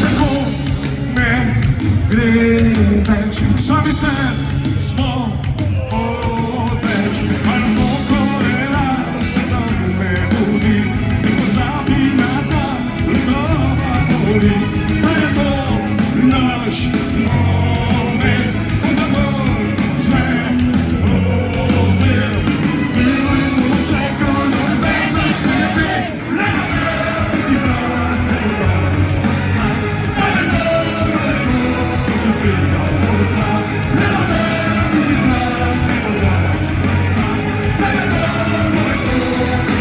tako ne gre več. Sami se smo odveč, kar pokorela se nam ne budi. In pozabi na dan, glava boli. Zdaj je to naš moment, pozabor vse odel. Bilo in vse, ko noben več ne ve, ne ti vrati danes na stan. Ne se tega odla, ne ti vrati danes na stan. Ne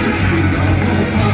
se tega odla.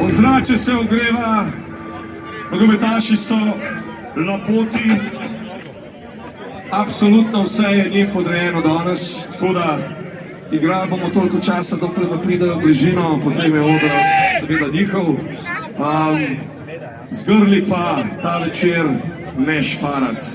Ozračje se ogreva, nogometaši so na poti, absolutno vse je njim podrejeno danes, tako da igrali bomo toliko časa, dokler ne pridejo v bližino, potem je oder seveda njihov. Z grli pa ta večer ne šparati.